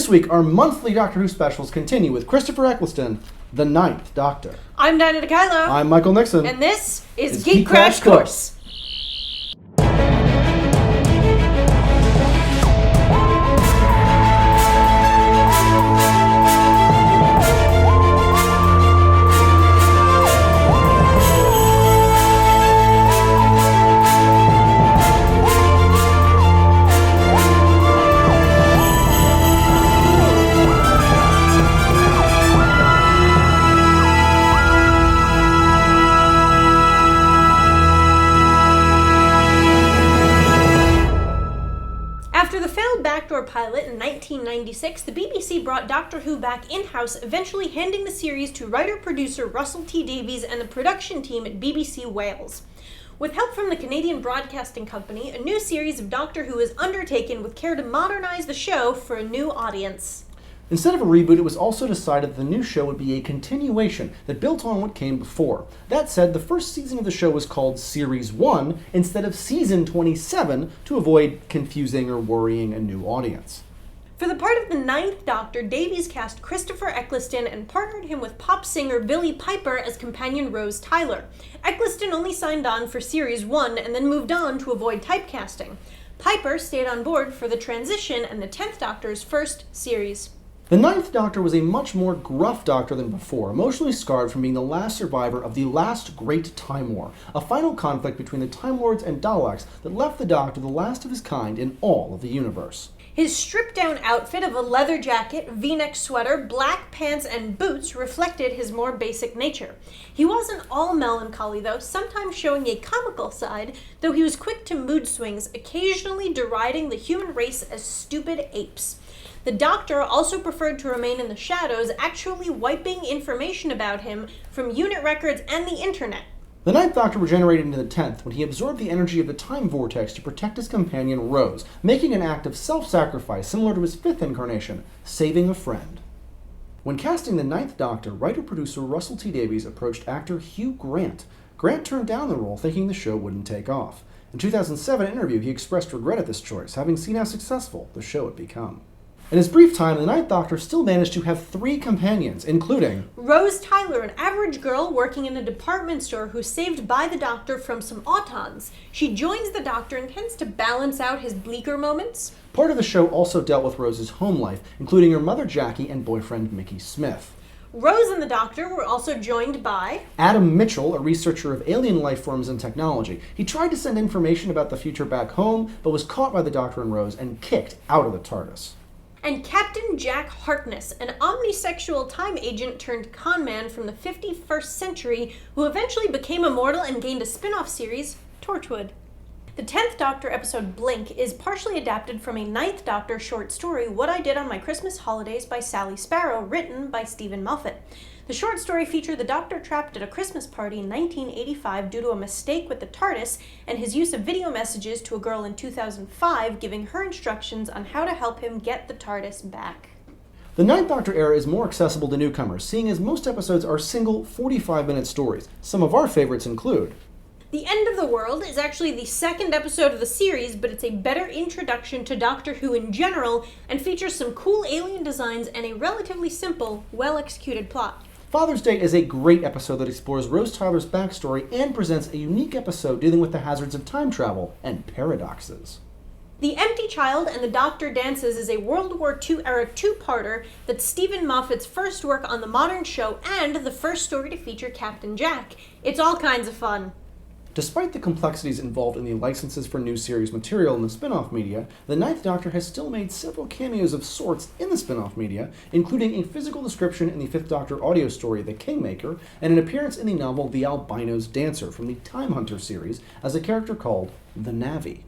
This week, our monthly Doctor Who specials continue with Christopher Eccleston, the Ninth Doctor. I'm Dekajlo. I'm Michael Nixon. And this is Geek Crash Course. After the failed backdoor pilot in 1996, the BBC brought Doctor Who back in-house, eventually handing the series to writer-producer Russell T Davies and the production team at BBC Wales. With help from the Canadian Broadcasting Company, a new series of Doctor Who is undertaken with care to modernize the show for a new audience. Instead of a reboot, it was also decided that the new show would be a continuation that built on what came before. That said, the first season of the show was called Series 1 instead of Season 27 to avoid confusing or worrying a new audience. For the part of the Ninth Doctor, Davies cast Christopher Eccleston and partnered him with pop singer Billie Piper as companion Rose Tyler. Eccleston only signed on for Series 1 and then moved on to avoid typecasting. Piper stayed on board for the transition and the 10th Doctor's first series. The Ninth Doctor was a much more gruff Doctor than before, emotionally scarred from being the last survivor of the last Great Time War, a final conflict between the Time Lords and Daleks that left the Doctor the last of his kind in all of the universe. His stripped-down outfit of a leather jacket, V-neck sweater, black pants, and boots reflected his more basic nature. He wasn't all melancholy, though, sometimes showing a comical side, though he was quick to mood swings, occasionally deriding the human race as stupid apes. The Doctor also preferred to remain in the shadows, actually wiping information about him from unit records and the internet. The Ninth Doctor regenerated into the 10th when he absorbed the energy of the time vortex to protect his companion Rose, making an act of self-sacrifice similar to his 5th incarnation, saving a friend. When casting the Ninth Doctor, writer-producer Russell T Davies approached actor Hugh Grant. Grant turned down the role, thinking the show wouldn't take off. In a 2007 interview, he expressed regret at this choice, having seen how successful the show had become. In his brief time, the Ninth Doctor still managed to have 3 companions, including Rose Tyler, an average girl working in a department store who's saved by the Doctor from some autons. She joins the Doctor and tends to balance out his bleaker moments. Part of the show also dealt with Rose's home life, including her mother Jackie and boyfriend Mickey Smith. Rose and the Doctor were also joined by Adam Mitchell, a researcher of alien life forms and technology. He tried to send information about the future back home, but was caught by the Doctor and Rose and kicked out of the TARDIS. And Captain Jack Harkness, an omnisexual time agent turned conman from the 51st century who eventually became immortal and gained a spin-off series, Torchwood. The 10th Doctor episode Blink is partially adapted from a 9th Doctor short story, What I Did on My Christmas Holidays by Sally Sparrow, written by Stephen Moffat. The short story featured the Doctor trapped at a Christmas party in 1985 due to a mistake with the TARDIS and his use of video messages to a girl in 2005 giving her instructions on how to help him get the TARDIS back. The Ninth Doctor era is more accessible to newcomers, seeing as most episodes are single 45-minute stories. Some of our favorites include The End of the World is actually the second episode of the series, but it's a better introduction to Doctor Who in general and features some cool alien designs and a relatively simple, well-executed plot. Father's Day is a great episode that explores Rose Tyler's backstory and presents a unique episode dealing with the hazards of time travel and paradoxes. The Empty Child and the Doctor Dances is a World War II-era two-parter that's Stephen Moffat's first work on the modern show and the first story to feature Captain Jack. It's all kinds of fun. Despite the complexities involved in the licenses for new series material in the spin-off media, the Ninth Doctor has still made several cameos of sorts in the spin-off media, including a physical description in the 5th Doctor audio story The Kingmaker, and an appearance in the novel The Albino's Dancer from the Time Hunter series as a character called the Navvy.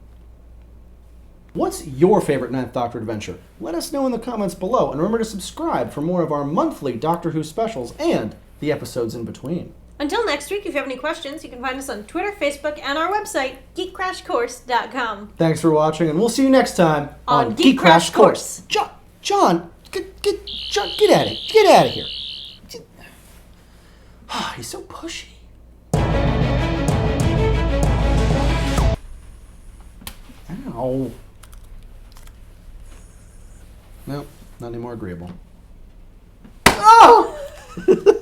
What's your favorite Ninth Doctor adventure? Let us know in the comments below, and remember to subscribe for more of our monthly Doctor Who specials and the episodes in between. Until next week, if you have any questions, you can find us on Twitter, Facebook, and our website, geekcrashcourse.com. Thanks for watching, and we'll see you next time on Geek Crash Course. John, get out of here. He's so pushy. Ow. No. Not any more agreeable. Oh!